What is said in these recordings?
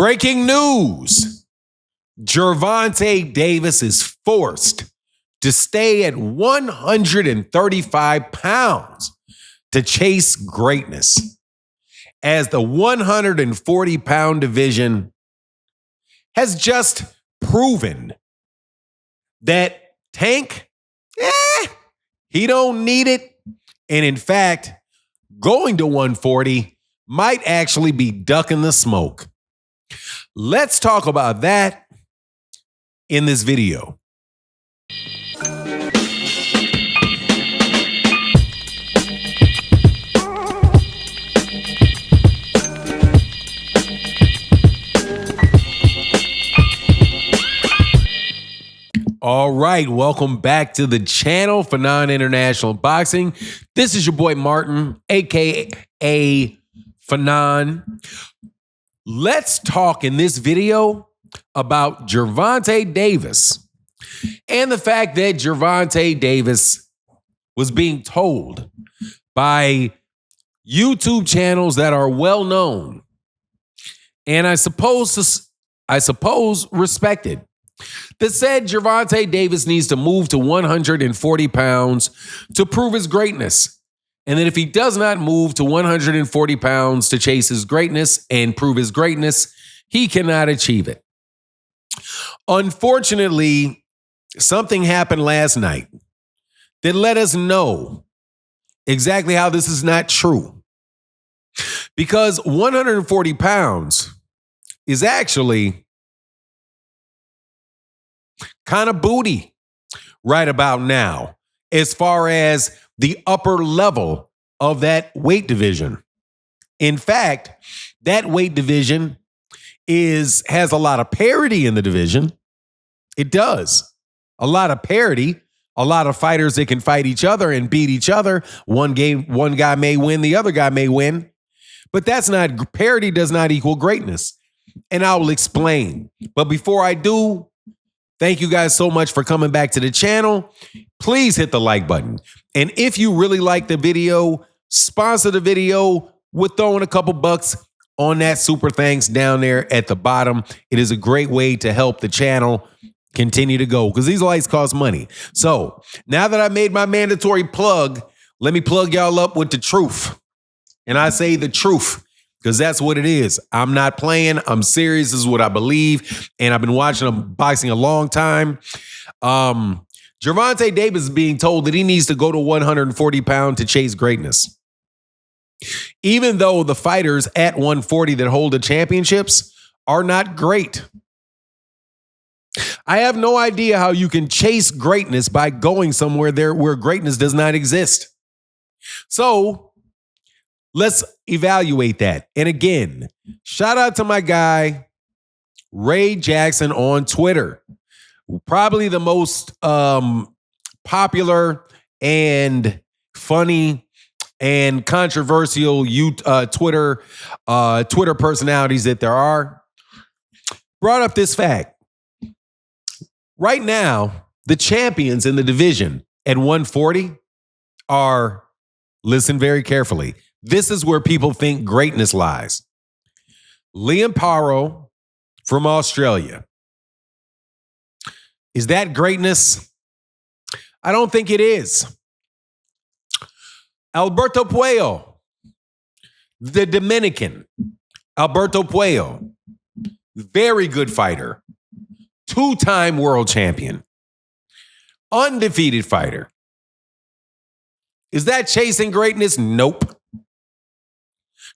Breaking news. Gervonta Davis is forced to stay at 135 pounds to chase greatness, as the 140-pound division has just proven that Tank, he don't need it. And in fact, going to 140 might actually be ducking the smoke. Let's talk about that in this video. All right, welcome back to the channel for Non-International Boxing. This is your boy Martin, aka Fanon. Let's talk in this video about Gervonta Davis and the fact that Gervonta Davis was being told by YouTube channels that are well known and I suppose respected, that said Gervonta Davis needs to move to 140 pounds to prove his greatness. And that if he does not move to 140 pounds to chase his greatness and prove his greatness, he cannot achieve it. Unfortunately, something happened last night that let us know exactly how this is not true. Because 140 pounds is actually kind of booty right about now, as far as the upper level of that weight division. In fact, that weight division has a lot of parity in the division. It does. A lot of parity, a lot of fighters that can fight each other and beat each other. One guy may win, the other guy may win. But parity does not equal greatness. And I will explain. But before I do, thank you guys so much for coming back to the channel. Please hit the like button. And if you really like the video, sponsor the video with throwing a couple bucks on that super thanks down there at the bottom. It is a great way to help the channel continue to go because these lights cost money. So now that I made my mandatory plug, let me plug y'all up with the truth. And I say the truth because that's what it is. I'm not playing. I'm serious. This is what I believe. And I've been watching boxing a long time. Gervonta Davis is being told that he needs to go to 140 pounds to chase greatness. Even though the fighters at 140 that hold the championships are not great. I have no idea how you can chase greatness by going somewhere there where greatness does not exist. So let's evaluate that. And again, shout out to my guy, Ray Jackson on Twitter. Probably the most popular and funny and controversial Twitter personalities that there are. Brought up this fact. Right now, the champions in the division at 140 are, listen very carefully, this is where people think greatness lies. Liam Paro from Australia. Is that greatness? I don't think it is. Alberto Puello, the Dominican. Alberto Puello, very good fighter. Two-time world champion. Undefeated fighter. Is that chasing greatness? Nope.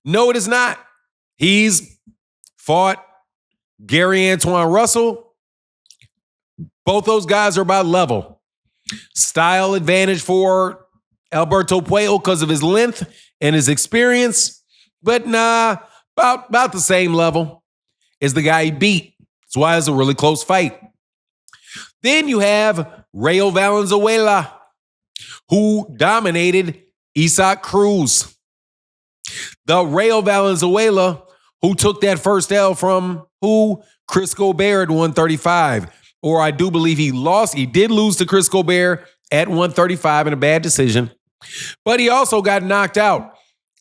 No, it is not. He's fought Gary Antoine Russell. Both those guys are about level. Style advantage for Alberto Puello because of his length and his experience. But nah, about the same level as the guy he beat. That's why it's a really close fight. Then you have Rayo Valenzuela, who dominated Isaac Cruz. The Rayo Valenzuela who took that first L from Chris Gobert at 135. Or I do believe he lost. He did lose to Chris Gobert at 135 in a bad decision. But he also got knocked out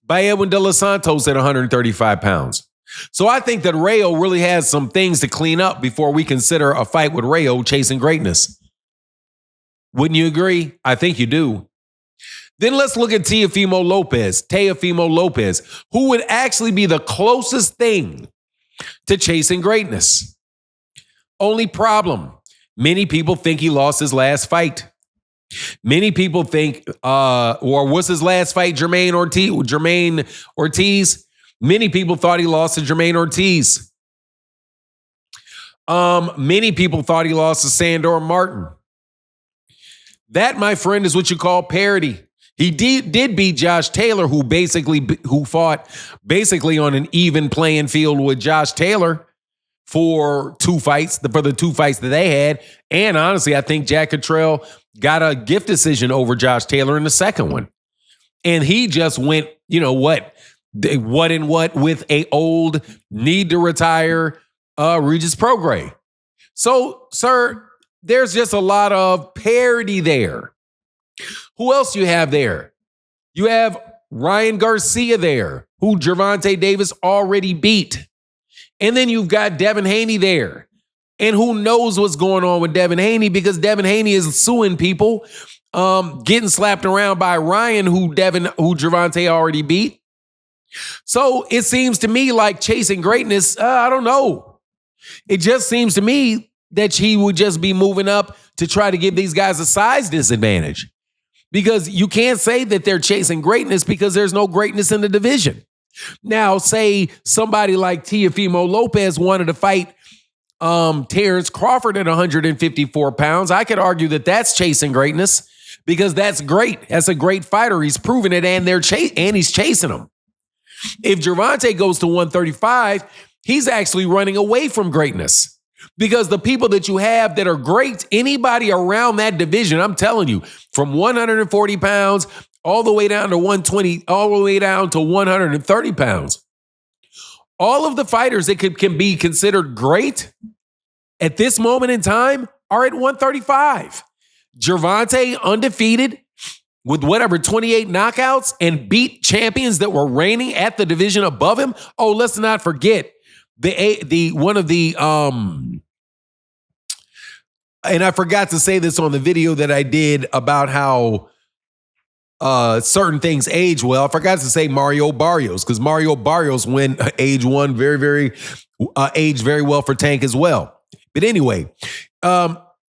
by Edwin De Los Santos at 135 pounds. So I think that Rayo really has some things to clean up before we consider a fight with Rayo chasing greatness. Wouldn't you agree? I think you do. Then let's look at Teofimo Lopez, who would actually be the closest thing to chasing greatness. Only problem, many people think he lost his last fight. Many people think, or was his last fight Jermaine Ortiz? Many people thought he lost to Jermaine Ortiz. Many people thought he lost to Sandor Martin. That, my friend, is what you call parity. He did beat Josh Taylor, who fought basically on an even playing field with Josh Taylor for the 2 fights that they had. And honestly, I think Jack Cottrell got a gift decision over Josh Taylor in the second one. And he just went, what with a old need to retire Regis Prograis. So, sir, there's just a lot of parity there. Who else you have there? You have Ryan Garcia there, who Gervonta Davis already beat. And then you've got Devin Haney there. And who knows what's going on with Devin Haney, because Devin Haney is suing people, getting slapped around by Ryan, who Gervonta already beat. So it seems to me like chasing greatness, I don't know. It just seems to me that he would just be moving up to try to give these guys a size disadvantage. Because you can't say that they're chasing greatness because there's no greatness in the division. Now, say somebody like Teofimo Lopez wanted to fight Terrence Crawford at 154 pounds. I could argue that that's chasing greatness because that's great. That's a great fighter. He's proven it, and he's chasing him. If Gervonta goes to 135, he's actually running away from greatness. Because the people that you have that are great, anybody around that division, I'm telling you, from 140 pounds all the way down to 120, all the way down to 130 pounds. All of the fighters that can be considered great at this moment in time are at 135. Gervonta undefeated with 28 knockouts and beat champions that were reigning at the division above him. Oh, let's not forget and I forgot to say this on the video that I did about how certain things age well. I forgot to say Mario Barrios, because Mario Barrios went age one aged very well for Tank as well. But anyway,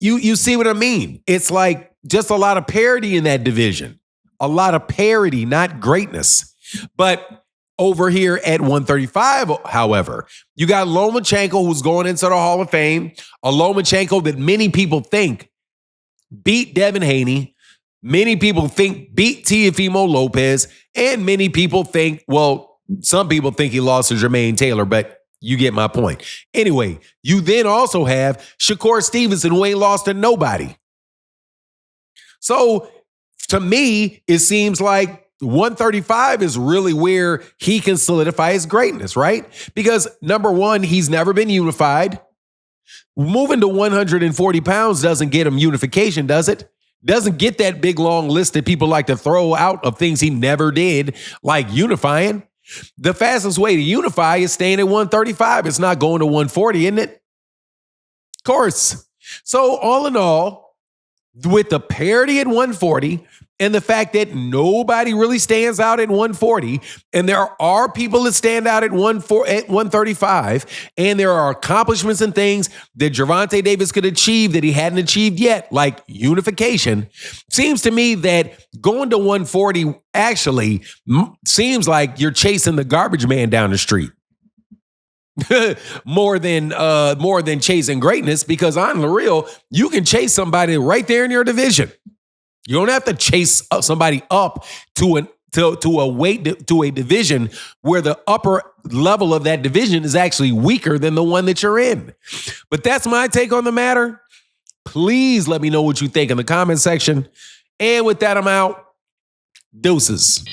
you see what I mean? It's like just a lot of parity in that division. A lot of parity, not greatness. But over here at 135, however, you got Lomachenko, who's going into the Hall of Fame. A Lomachenko that many people think beat Devin Haney. Many people think beat Teofimo Lopez. And many people think, well, some people think he lost to Jermaine Taylor, but you get my point. Anyway, you then also have Shakur Stevenson, who ain't lost to nobody. So to me, it seems like 135 is really where he can solidify his greatness, right? Because number one, he's never been unified. Moving to 140 pounds doesn't get him unification, does it? Doesn't get that big long list that people like to throw out of things he never did, like unifying. The fastest way to unify is staying at 135. It's not going to 140, isn't it? Of course. So all in all, with the parity at 140 and the fact that nobody really stands out at 140, and there are people that stand out at 135, and there are accomplishments and things that Gervonta Davis could achieve that he hadn't achieved yet, like unification, seems to me that going to 140 actually seems like you're chasing the garbage man down the street. more than chasing greatness, because on the real, you can chase somebody right there in your division. You don't have to chase somebody up to a division where the upper level of that division is actually weaker than the one that you're in. But that's my take on the matter. Please let me know what you think in the comment section. And with that, I'm out. Deuces.